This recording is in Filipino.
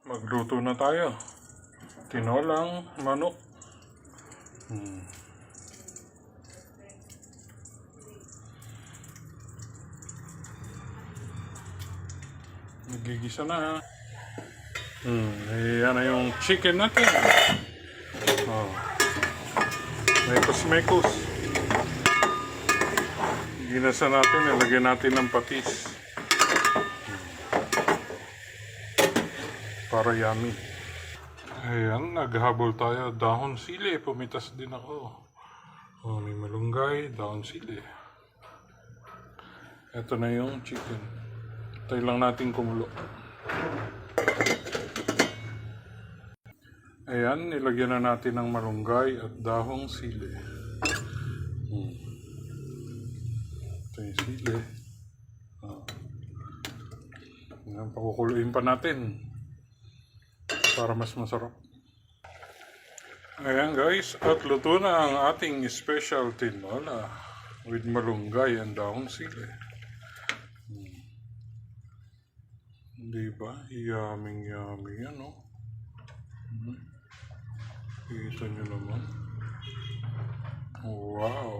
Magluto na tayo. Tinolang manok. Nagigisa na. Ayan na yung chicken natin. Oh. Mekos-mekos. Ginasa natin. Ilagyan natin ng patis. Para yummy. Ayan, naghabol tayo. Dahon sili. Pumitas din ako. Oh, may malunggay, dahon sili. Ito na yung chicken. Tayo lang natin kumulo. Ayan, nilagyan na natin ng malunggay at dahong sili. Ito yung sili. Ayan, pakukuluin pa natin para mas masarap. Ayan guys, at luto na ang ating special tinola with malunggay and dahong sili. Diba? Yummy yan, no? Kita nyo naman. Wow!